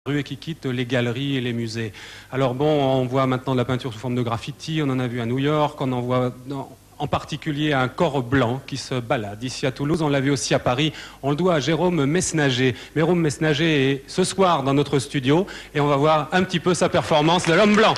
rue et qui quittent les galeries et les musées. Alors bon, on voit maintenant de la peinture sous forme de graffiti, on en a vu à New York, on en voit en particulier un corps blanc qui se balade ici à Toulouse, on l'a vu aussi à Paris, on le doit à Jérôme Mesnager. Jérôme Mesnager est ce soir dans notre studio et on va voir un petit peu sa performance de l'homme blanc.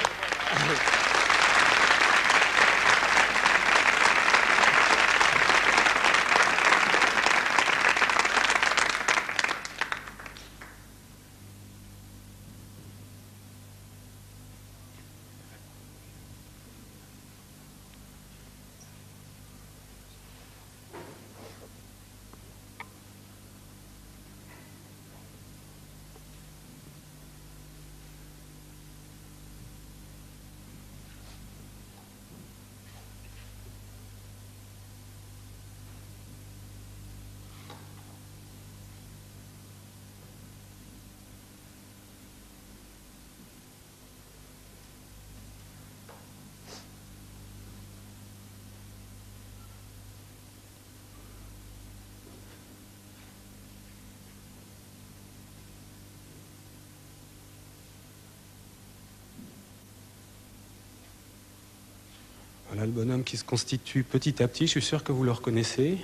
Voilà le bonhomme qui se constitue petit à petit, je suis sûr que vous le reconnaissez.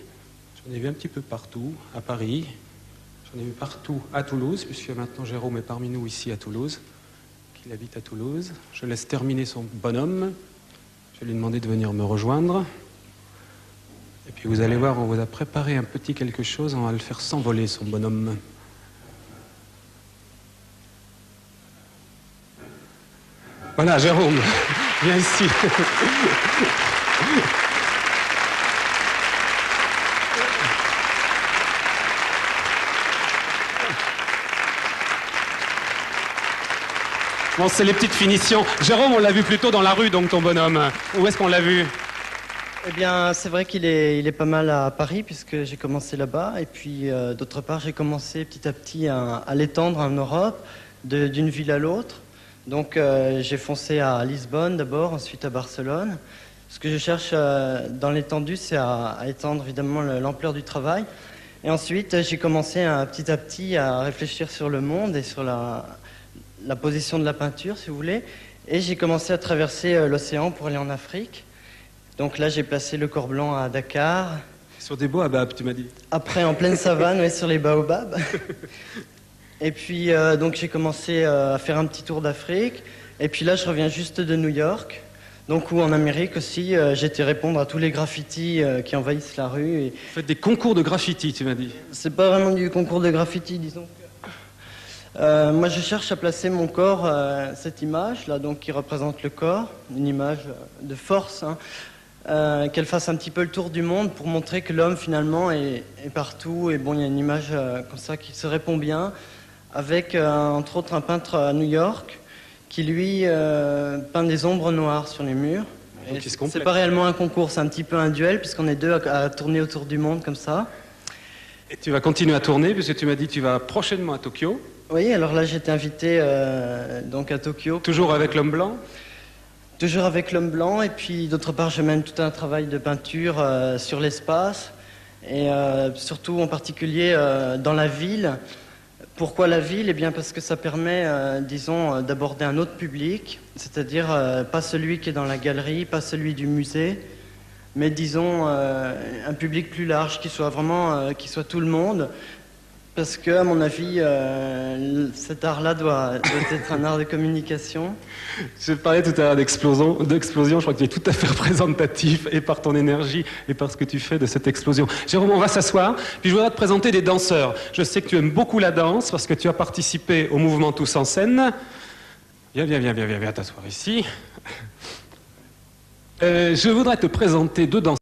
J'en ai vu un petit peu partout, à Paris, j'en ai vu partout à Toulouse, puisque maintenant Jérôme est parmi nous ici à Toulouse, qu'il habite à Toulouse. Je laisse terminer son bonhomme, je vais lui demander de venir me rejoindre. Et puis vous allez voir, on vous a préparé un petit quelque chose, on va le faire s'envoler son bonhomme. Voilà, Jérôme, viens ici. Bon, c'est les petites finitions. Jérôme, on l'a vu plutôt dans la rue, donc ton bonhomme. Où est-ce qu'on l'a vu? Eh bien, c'est vrai qu'il est pas mal à Paris, puisque j'ai commencé là-bas. Et puis, d'autre part, j'ai commencé petit à petit à l'étendre en Europe, d'une ville à l'autre. Donc, j'ai foncé à Lisbonne d'abord, ensuite à Barcelone. Ce que je cherche dans l'étendue, c'est à étendre évidemment l'ampleur du travail. Et ensuite, j'ai commencé petit à petit à réfléchir sur le monde et sur la position de la peinture, si vous voulez. Et j'ai commencé à traverser l'océan pour aller en Afrique. Donc là, j'ai placé le corps blanc à Dakar. Sur des baobabs, tu m'as dit. Après, en pleine savane, ouais, sur les baobabs. Et puis, donc j'ai commencé à faire un petit tour d'Afrique. Et puis là, je reviens juste de New York. Donc, où en Amérique aussi, j'étais répondre à tous les graffitis qui envahissent la rue. Et... Vous faites des concours de graffiti, tu m'as dit. C'est pas vraiment du concours de graffiti, disons que... moi, je cherche à placer mon corps, cette image, là, donc, qui représente le corps, une image de force, hein, qu'elle fasse un petit peu le tour du monde pour montrer que l'homme, finalement, est partout. Et bon, il y a une image comme ça qui se répond bien, avec, entre autres, un peintre à New York, qui, lui, peint des ombres noires sur les murs. C'est pas réellement un concours, c'est un petit peu un duel, puisqu'on est deux à tourner autour du monde, comme ça. Et tu vas continuer à tourner, puisque tu m'as dit que tu vas prochainement à Tokyo. Oui, alors là, j'ai été invité donc à Tokyo. Toujours avec l'homme blanc? Toujours avec l'homme blanc, et puis d'autre part, je mène tout un travail de peinture sur l'espace, et surtout en particulier dans la ville. Pourquoi la ville? Eh bien parce que ça permet, disons, d'aborder un autre public, c'est-à-dire pas celui qui est dans la galerie, pas celui du musée, mais disons un public plus large, qui soit vraiment, qui soit tout le monde. Parce que, à mon avis, cet art-là doit être un art de communication. Je parlais tout à l'heure d'explosion, je crois que tu es tout à fait représentatif, et par ton énergie, et par ce que tu fais de cette explosion. Jérôme, on va s'asseoir, puis je voudrais te présenter des danseurs. Je sais que tu aimes beaucoup la danse, parce que tu as participé au mouvement Tous en scène. Viens t'asseoir ici. Je voudrais te présenter deux danseurs.